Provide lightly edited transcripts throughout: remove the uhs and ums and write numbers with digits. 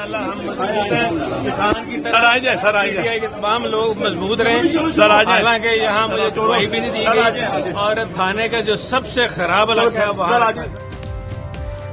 इंशाअल्लाह हम मजबूत हैं। चट्टान की तरह के तमाम लोग मजबूत रहे। हालांकि यहाँ मुझे दवाई भी नहीं दी गई और थाने का जो सबसे खराब इलाका है वहाँ।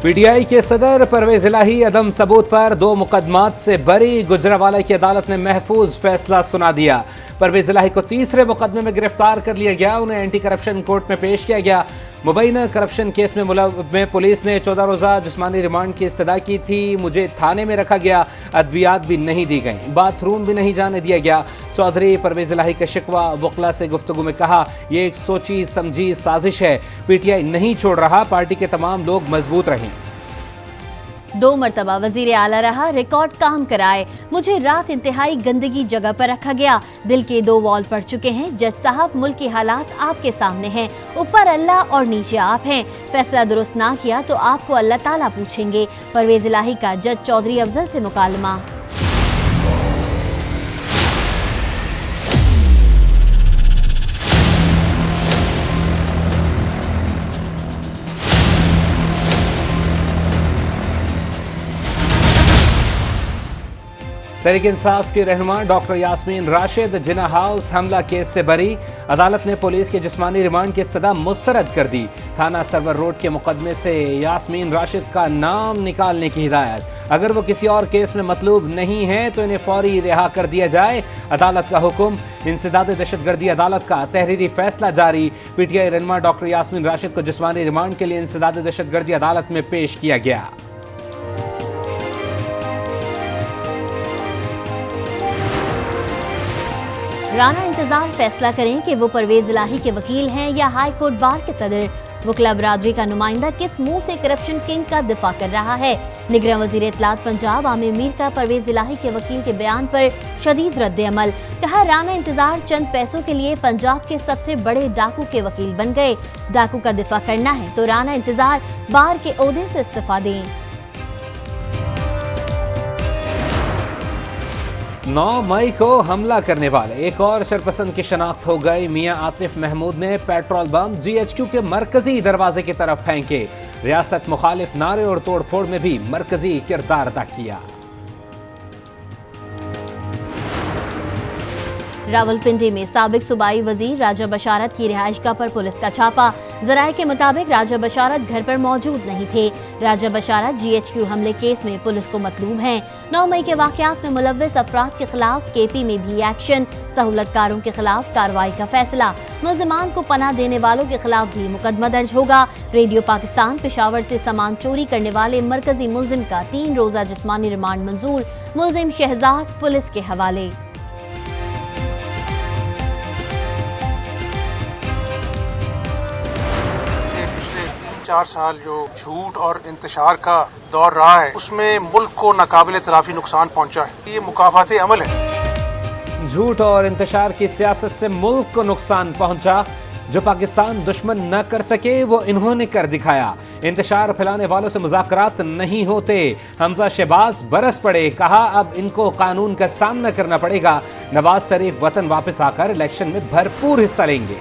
पीटीआई के सदर परवेज इलाही अदम सबूत पर 2 मुकदमात से बरी। गुजरांवाला की अदालत ने महफूज फैसला सुना दिया। परवेज इलाही को तीसरे मुकदमे में गिरफ्तार कर लिया गया। उन्हें एंटी करप्शन कोर्ट में पेश किया गया। मुबैना करप्शन केस में पुलिस ने 14 रोज़ा जिस्मानी रिमांड की इस्तदा की थी। मुझे थाने में रखा गया, अद्वियात भी नहीं दी गई, बाथरूम भी नहीं जाने दिया गया। चौधरी परवेज इलाही का शिकवा वकला से गुफ्तगू में कहा, ये एक सोची समझी साजिश है। पीटीआई नहीं छोड़ रहा, पार्टी के तमाम लोग मजबूत रहें। 2 मरतबा वजीर आला रहा, रिकॉर्ड काम कराए। मुझे रात इंतहाई गंदगी जगह पर रखा गया। दिल के 2 वॉल पड़ चुके हैं। जज साहब, मुल्क के हालात आपके सामने हैं। ऊपर अल्लाह और नीचे आप हैं। फैसला दुरुस्त ना किया तो आपको अल्लाह ताला पूछेंगे। परवेज इलाही का जज चौधरी अफजल से मुकालमा। तहरीक इंसाफ की रहनुमा डॉक्टर यास्मीन राशिद जिना हाउस हमला केस से बरी। अदालत ने पुलिस के जिस्मानी रिमांड की इस्तदा मुस्तरद कर दी। थाना सरवर रोड के मुकदमे से यास्मीन राशिद का नाम निकालने की हिदायत। अगर वो किसी और केस में मतलूब नहीं है तो इन्हें फौरी रिहा कर दिया जाए। अदालत का हुक्म। इंसदाद दहशतगर्दी अदालत का तहरीरी फैसला जारी। पीटीआई रहनुमा डॉक्टर यास्मीन राशिद को जिस्मानी रिमांड के लिए इंसदाद दहशतगर्दी अदालत में पेश किया गया। राना इंतजार फैसला करें कि वो परवेज इलाही के वकील हैं या हाई कोर्ट बार के सदर। वकला बरादरी का नुमाइंदा किस मुंह से करप्शन किंग का दिफा कर रहा है। निगरान वजीर इत्तलात पंजाब आमिर मीर का परवेज इलाही के वकील के बयान पर शदीद रद्द अमल। कहा, राना इंतजार चंद पैसों के लिए पंजाब के सबसे बड़े डाकू के वकील बन गए। डाकू का दिफा करना है तो राना इंतजार बार के ओहदे से इस्तीफा दें। 9 मई को हमला करने वाले एक और शरपसंद की शनाख्त हो गई। मियां आतिफ महमूद ने पेट्रोल बम जीएचक्यू के मरकजी दरवाजे की तरफ फेंके। रियासत मुखालिफ नारे और तोड़फोड़ में भी मरकजी किरदार अदा किया। रावलपिंडी में साबिक सूबाई वजीर राजा बशारत की रिहाइशगाह पर पुलिस का छापा। जराये के मुताबिक राजा बशारत घर पर मौजूद नहीं थे। राजा बशारत जीएचक्यू हमले केस में पुलिस को मतलूब हैं। 9 मई के वाकयात में मुलव्विस अफराद के खिलाफ केपी में भी एक्शन। सहूलतकारों के खिलाफ कार्रवाई का फैसला। मुल्जिमान को पनाह देने वालों के खिलाफ भी मुकदमा दर्ज होगा। रेडियो पाकिस्तान पेशावर से सामान चोरी करने वाले मरकजी मुल्जिम का 3 रोजा जिस्मानी रिमांड मंजूर। मुल्जिम शहजाद पुलिस के हवाले। पिछले 3-4 साल जो झूठ और इंतशार का दौर रहा है उसमें मुल्क को नाकाबिले तलाफी नुकसान पहुंचा है। ये मुकाफाती अमल है। झूठ और इंतशार की सियासत से मुल्क को नुकसान पहुंचा। जो पाकिस्तान दुश्मन न कर सके वो इन्होंने कर दिखाया। इंतशार फैलाने वालों से मुज़ाकरात नहीं होते। हमजा शहबाज बरस पड़े। कहा, अब इनको कानून का सामना करना पड़ेगा। नवाज शरीफ वतन वापस आकर इलेक्शन में भरपूर हिस्सा लेंगे।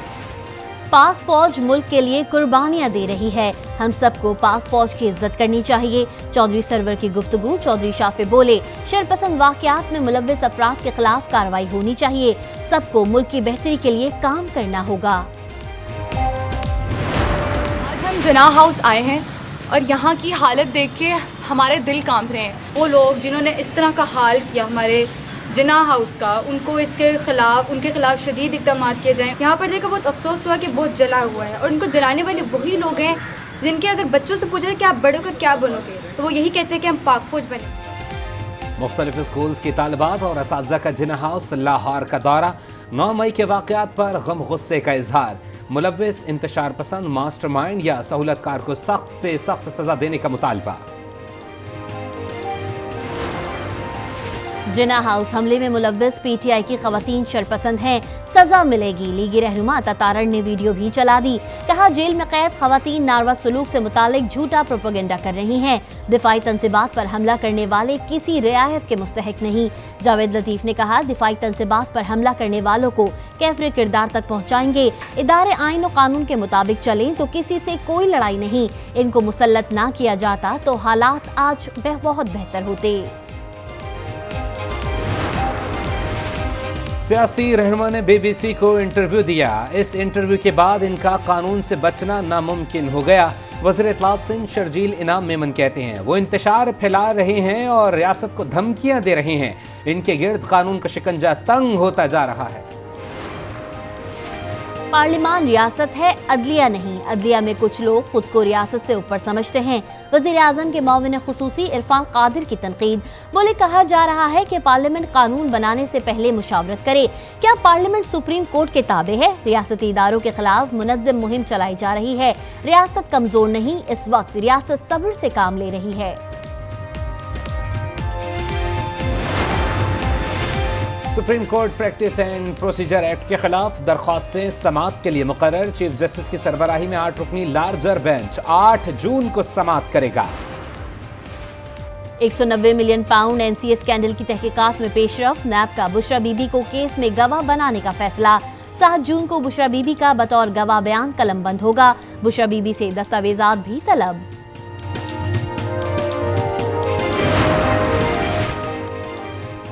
पाक फौज मुल्क के लिए कुर्बानियां दे रही है। हम सबको पाक फौज की इज्जत करनी चाहिए। चौधरी सरवर की गुफ्तगू। चौधरी शाफे बोले, शरपसंद वाकयात में मुलव्विस अफराद के खिलाफ कार्रवाई होनी चाहिए। सबको मुल्क की बेहतरी के लिए काम करना होगा। आज हम जिना हाउस आए हैं और यहाँ की हालत देख के हमारे दिल कांप रहे हैं। वो लोग जिन्होंने इस तरह का हाल किया हमारे जिना हाउस का, उनको उनके खिलाफ शदीद इक़दाम किए जाएँ। यहाँ पर देखा बहुत अफसोस हुआ कि बहुत जला हुआ है और उनको जलाने वाले वही लोग हैं जिनके अगर बच्चों से पूछा कि आप बड़े होकर क्या बनोगे तो वो यही कहते हैं कि हम पाक फौज बने। मुख्तलिफ स्कूल्स की तालिबात और असातिज़ा का जिना हाउस लाहौर का दौरा। 9 मई के वाकयात पर गम गुस्से का इजहार। मुलव्विस इंतशार पसंद मास्टरमाइंड या सहूलतकार को सख्त से सख्त सजा देने का मुतालबा। जिना हाउस हमले में मुलव्विस पीटीआई की खवातीन शरपसंद हैं, सजा मिलेगी। लीगी रहनुमा तातारड़ ने वीडियो भी चला दी। कहा, जेल में कैद खवातीन नारवा सलूक से मुतालिक झूठा प्रोपेगेंडा कर रही हैं। दिफाई तनसीबात पर हमला करने वाले किसी रियायत के मुस्तहिक नहीं। जावेद लतीफ ने कहा, दिफाई तनसीबात पर हमला करने वालों को कैफरे किरदार तक पहुँचाएंगे। इदारे आइन और कानून के मुताबिक चलें तो किसी से कोई लड़ाई नहीं। इनको मुसल्लत ना किया जाता तो हालात आज बहुत बेहतर होते। सियासी रहनुमा ने BBC को इंटरव्यू दिया। इस इंटरव्यू के बाद इनका कानून से बचना नामुमकिन हो गया। वज़ीर इत्तलात सिंध शर्जील इनाम मेमन कहते हैं वो इंतशार फैला रहे हैं और रियासत को धमकियां दे रहे हैं। इनके गिर्द कानून का शिकंजा तंग होता जा रहा है। पार्लिमान रियासत है, अदलिया नहीं। अदलिया में कुछ लोग खुद को रियासत से ऊपर समझते हैं। वज़ीर आज़म के मुआविन खुसूसी इरफान कादिर की तनकीद। बोले कहा जा रहा है कि पार्लियामेंट कानून बनाने से पहले मुशावरत करे। क्या पार्लियामेंट सुप्रीम कोर्ट के ताबे है? रियासती इदारों के खिलाफ मुनज़्ज़म मुहिम चलाई जा रही है। रियासत कमजोर नहीं, इस वक्त रियासत सब्र से काम ले रही है। Supreme court practice and procedure act के खिलाफ दरख्वास्तें समाअत के लिए मुकर्रर। चीफ जस्टिस की सरबराही में 8 रुकनी लार्जर बेंच 8 जून को समाअत करेगा। 190 मिलियन पाउंड NCA स्कैंडल की तहकीकात में पेशरफ। नैब का बुशरा बीबी को केस में गवाह बनाने का फैसला। 7 जून को बुशरा बीबी का बतौर गवाह बयान कलमबंद होगा। बुशरा बीबी से दस्तावेजात भी तलब।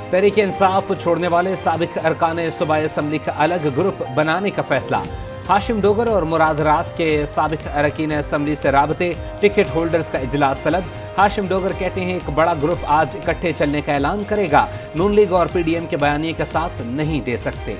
तहरीक इंसाफ छोड़ने वाले साबिक अरकान सूबाई असम्बली का अलग ग्रुप बनाने का फैसला। हाशिम डोगर और मुराद रास के साबिक अरकान असम्बली से राबते, टिकट होल्डर्स का इजलास तलब। हाशिम डोगर कहते हैं एक बड़ा ग्रुप आज इकट्ठे चलने का ऐलान करेगा। नून लीग और PDM के बयानिए का साथ नहीं दे सकते।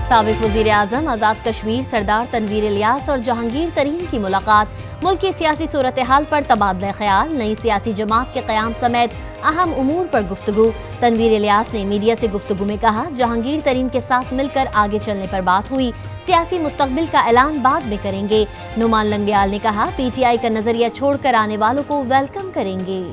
साबिक वज़ीर आज़म आज़ाद कश्मीर सरदार तनवीर इलियास और जहांगीर तरीन की मुलाकात। मुल्क की सियासी सूरत हाल पर तबादला ख्याल, नई सियासी जमात के क़याम समेत अहम उमूर पर गुफ्तगू। तनवीर इलियास ने मीडिया से गुफ्तगू में कहा जहांगीर तरीन के साथ मिलकर आगे चलने पर बात हुई। सियासी मुस्तकबिल का ऐलान बाद में करेंगे। नुमान लंगयाल ने कहा PTI का नजरिया छोड़कर आने वालों को वेलकम करेंगे।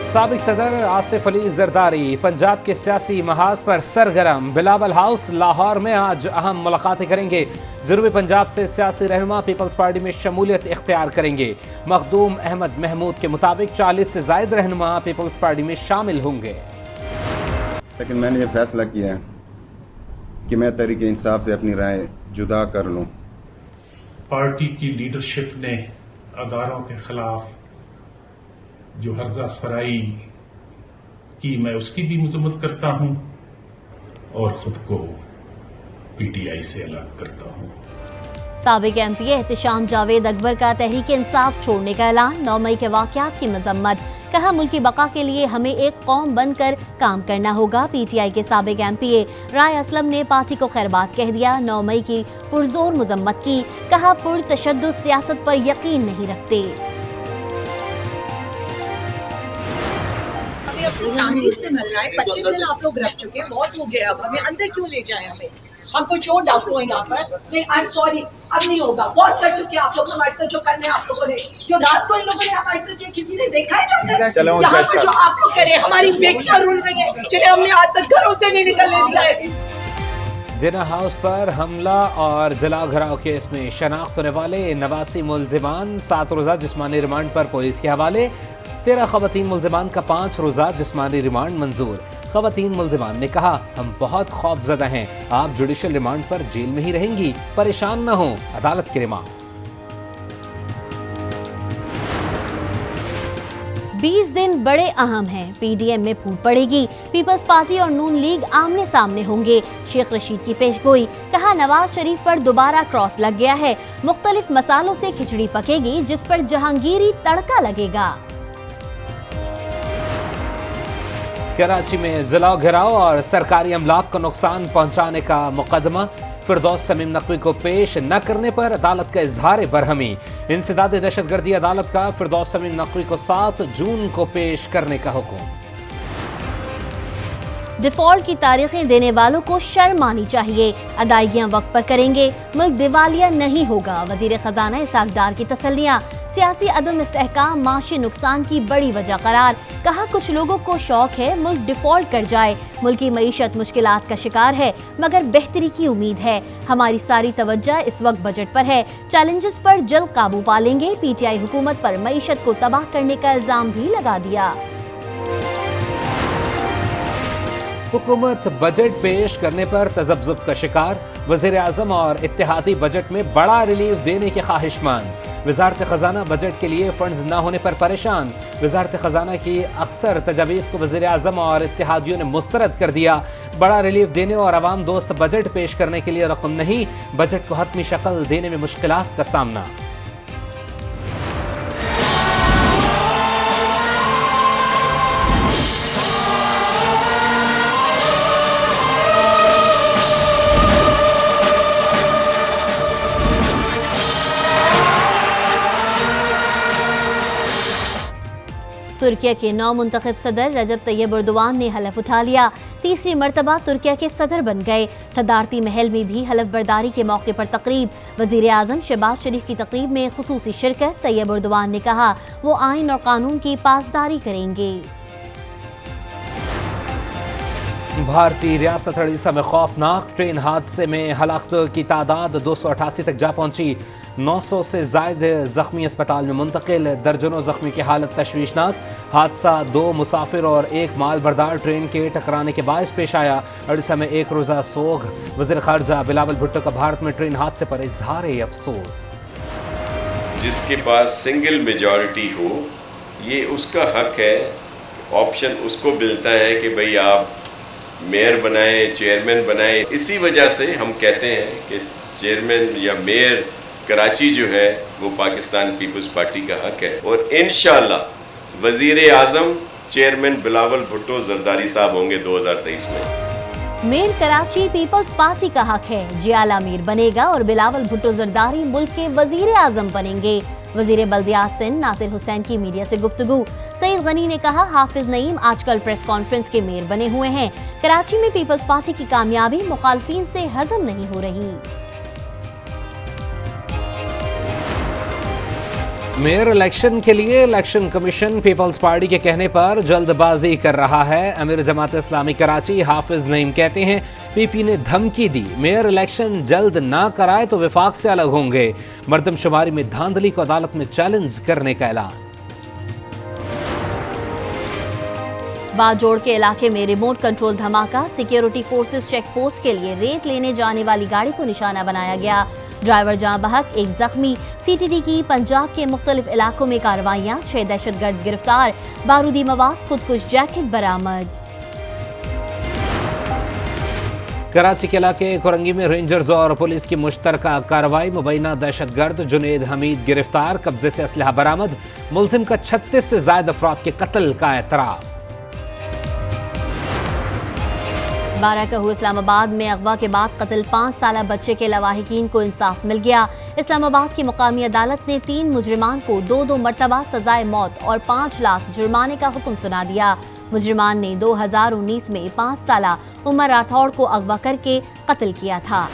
साबिक सदर आसिफ अली जरदारी पंजाब के सियासी महाज पर सरगर्म। बिलावल हाउस लाहौर में आज अहम मुलाकातें करेंगे। जनूबी पंजाब से सियासी रहनुमा पीपल्स पार्टी में शमूलियत इख्तियार करेंगे। मखदूम अहमद महमूद के मुताबिक 40 से ज़ायद रहनुमा पीपल्स पार्टी में शामिल होंगे। लेकिन मैंने ये फैसला किया है कि मैं तहरीक इंसाफ से अपनी राय जुदा कर लूं। पार्टी की लीडरशिप ने अदारों के खिलाफ जो हर्जा सराई की, मैं उसकी भी मजम्मत करता हूं और खुद को PTI से अलग करता हूं। साबिक MP एहतिशाम जावेद अकबर का तहरीक इंसाफ छोड़ने का ऐलान। 9 मई के वाकयात की मजम्मत। कहा मुल्की बका के लिए हमें एक कौम बनकर काम करना होगा। PTI के साबिक MPA राय असलम ने पार्टी को खैरबाद कह दिया। 9 मई की पुरजोर मजम्मत की। कहा पुरतशद्दुद सियासत पर यकीन नहीं रखते। से मिलना है। 25 दिन आप लोग रख चुके हैं, बहुत हो गया। अब हमें अंदर क्यों ले जाए? हमें हम कोई चोर डाकू हैं यहाँ पर? नहीं, आई एम सॉरी, अब नहीं होगा। बहुत कर चुके हैं आप लोग हमारे साथ जो करने आप लोगों ने, जो रात को इन लोगों ने हमारे साथ किया, किसी ने देखा है? यहाँ पर जो आप लोग करें, हमारी बेटियां रुल रही है जिन्हें हमने आज तक घरों से नहीं निकलने दिया है। जिना हाउस पर हमला और जलाओ घराव केस में शनाख्त होने वाले 89 मुल्जिमान 7 रोज़ा जिस्मानी रिमांड पर पुलिस के हवाले। 13 खवातीन मुल्जिमान का 5 रोज़ा जिस्मानी रिमांड मंजूर। खवातीन मुल्जिमान ने कहा हम बहुत खौफजदा हैं, आप जुडिशल रिमांड पर जेल में ही रहेंगी, परेशान न हो। अदालत के रिमांड। 20 दिन बड़े अहम हैं। PDM में फूट पड़ेगी। पीपल्स पार्टी और नून लीग आमने सामने होंगे। शेख रशीद की पेशगोई। कहा नवाज शरीफ पर दोबारा क्रॉस लग गया है। मुख्तलिफ मसालों से खिचड़ी पकेगी जिस पर जहांगीरी तड़का लगेगा। कराची में जलाओ घिराव और सरकारी अमलाक को नुकसान पहुंचाने का मुकदमा। फिरदौस समीम नकवी को पेश न करने पर अदालत का इजहार बरहमी। इंसदाद दहशतगर्दी अदालत का फिरदौस समीम नकवी को 7 जून को पेश करने का हुक्म। डिफॉल्ट की तारीखें देने वालों को शर्म आनी चाहिए। अदायगियां वक्त पर करेंगे, मुल्क दिवालिया नहीं होगा। वजीर खजाना इसहाक डार की तसल्लियां। सियासी अदम इस्तेहकाम माशी नुकसान की बड़ी वजह करार। कहा कुछ लोगों को शौक है मुल्क डिफॉल्ट कर जाए। मुल्क की मईशत मुश्किलात का शिकार है मगर बेहतरी की उम्मीद है। हमारी सारी तवज्जो इस वक्त बजट पर है। चैलेंजेस पर जल्द काबू पा लेंगे। PTI हुकूमत पर मईशत को तबाह करने का इल्जाम भी लगा दिया। हुकूमत बजट पेश करने पर तजब्जुब का शिकार। वज़ीर आज़म और इत्तेहादी बजट में बड़ा रिलीफ देने के ख्वाहिशमंद। वजारत खजाना बजट के लिए फंड्स न होने पर परेशान। वजारत खजाना की अक्सर तजावीज़ को वज़ीर आज़म और इत्तेहादियों ने मुस्तरद कर दिया। बड़ा रिलीफ देने और आवाम दोस्त बजट पेश करने के लिए रकम नहीं, बजट को हतमी शक्ल देने में मुश्किलात का सामना। तुर्किया के नौ मुंतखब सदर रजब तैयब एर्दोगान ने हलफ उठा लिया। तीसरी मरतबा तुर्किया के सदर बन गए। सदारती महल में भी हलफ बर्दारी के मौके पर तकरीब। वजीर आज़म शहबाज शरीफ की तकरीब में खुसूसी शिरकत। तैयब एर्दोगान ने कहा वो आइन और कानून की पासदारी करेंगे। भारतीय रियासत उड़ीसा में खौफनाक ट्रेन हादसे में हलाकतों की तादाद 288 तक जा पहुंची। 900 से ज़ायद ज़ख्मी अस्पताल में मुंतकिल। दर्जनों ज़ख्मी की हालत तशवीशनाक। हादसा 2 मुसाफिर और 1 माल बरदार ट्रेन के टकराने के बायस पेश आया। उड़ीसा में एक रोज़ा सोग। वज़ीर ख़ारजा बिलावल भुट्टो का भारत में ट्रेन हादसे पर इजहार अफसोस। जिसके पास सिंगल मेजॉरिटी हो, ये उसका हक है। ऑप्शन उसको मिलता है कि भाई आप मेयर बनाए, चेयरमैन बनाए। इसी वजह से हम कहते हैं कि चेयरमैन या मेयर कराची जो है वो पाकिस्तान पीपल्स पार्टी का हक है, और इंशाअल्लाह वजीर आजम चेयरमैन बिलावल भुट्टो जरदारी साहब होंगे 2023 में। मेयर कराची पीपल्स पार्टी का हक है। जियाला मीर बनेगा और बिलावल भुट्टो जरदारी मुल्क के वजीर आजम बनेंगे। वजीर बल्दियात सिंध नासिर हुसैन की मीडिया से गुफ्तगू। सईद गनी ने कहा हाफिज नईम आजकल प्रेस कॉन्फ्रेंस के मेयर बने हुए हैं। कराची में पीपल्स पार्टी की कामयाबी मुखालफिन से हजम नहीं हो रही। मेयर इलेक्शन के लिए इलेक्शन कमीशन पीपल्स पार्टी के कहने पर जल्दबाजी कर रहा है। अमीर जमात इस्लामी कराची हाफिज नईम कहते हैं पीपी ने धमकी दी, मेयर इलेक्शन जल्द ना कराए तो विफाक से अलग होंगे। मर्दमशुमारी में धांधली को अदालत में चैलेंज करने का ऐलान। बाजोड़ के इलाके में रिमोट कंट्रोल धमाका। सिक्योरिटी फोर्सेस चेक पोस्ट के लिए रेत लेने जाने वाली गाड़ी को निशाना बनाया गया। ड्राइवर जहां बहक, एक जख्मी। सीटीडी की पंजाब के मुख्तलिफ इलाकों में कार्रवाइयां। 6 दहशतगर्द गिरफ्तार। बारूदी मवाद, खुदकुश जैकेट बरामद। कराची के इलाके कोरंगी में रेंजर्स और पुलिस की मुश्तरका कार्रवाई। मुबैना दहशतगर्द जुनेद हमीद गिरफ्तार। कब्जे से असलहा बरामद। मुलजिम का 36 से ज्यादा अफराद के कत्ल का एतराफ। बाराकहू इस्लामाबाद में अगवा के बाद कत्ल 5 साला बच्चे के लवाहिकीन को इंसाफ मिल गया। इस्लामाबाद की मुकामी अदालत ने 3 मुजरिमान को 2 मरतबा सजाए मौत और 5 लाख जुर्माने का हुक्म सुना दिया। मुजरिमान ने 2019 में 5 साला उमर राठौड़ को अगवा करके कत्ल किया था।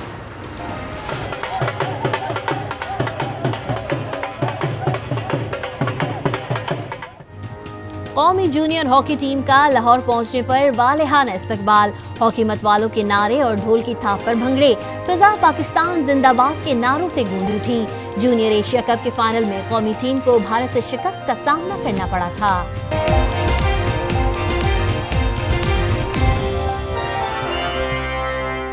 कौमी जूनियर हॉकी टीम का लाहौर पहुंचने पर वालेहाना इस्तकबाल। हॉकी मतवालों के नारे और ढोल की थाप पर भंगड़े। फिजा पाकिस्तान जिंदाबाद के नारों से गूंज उठी। जूनियर एशिया कप के फाइनल में कौमी टीम को भारत से शिकस्त का सामना करना पड़ा था।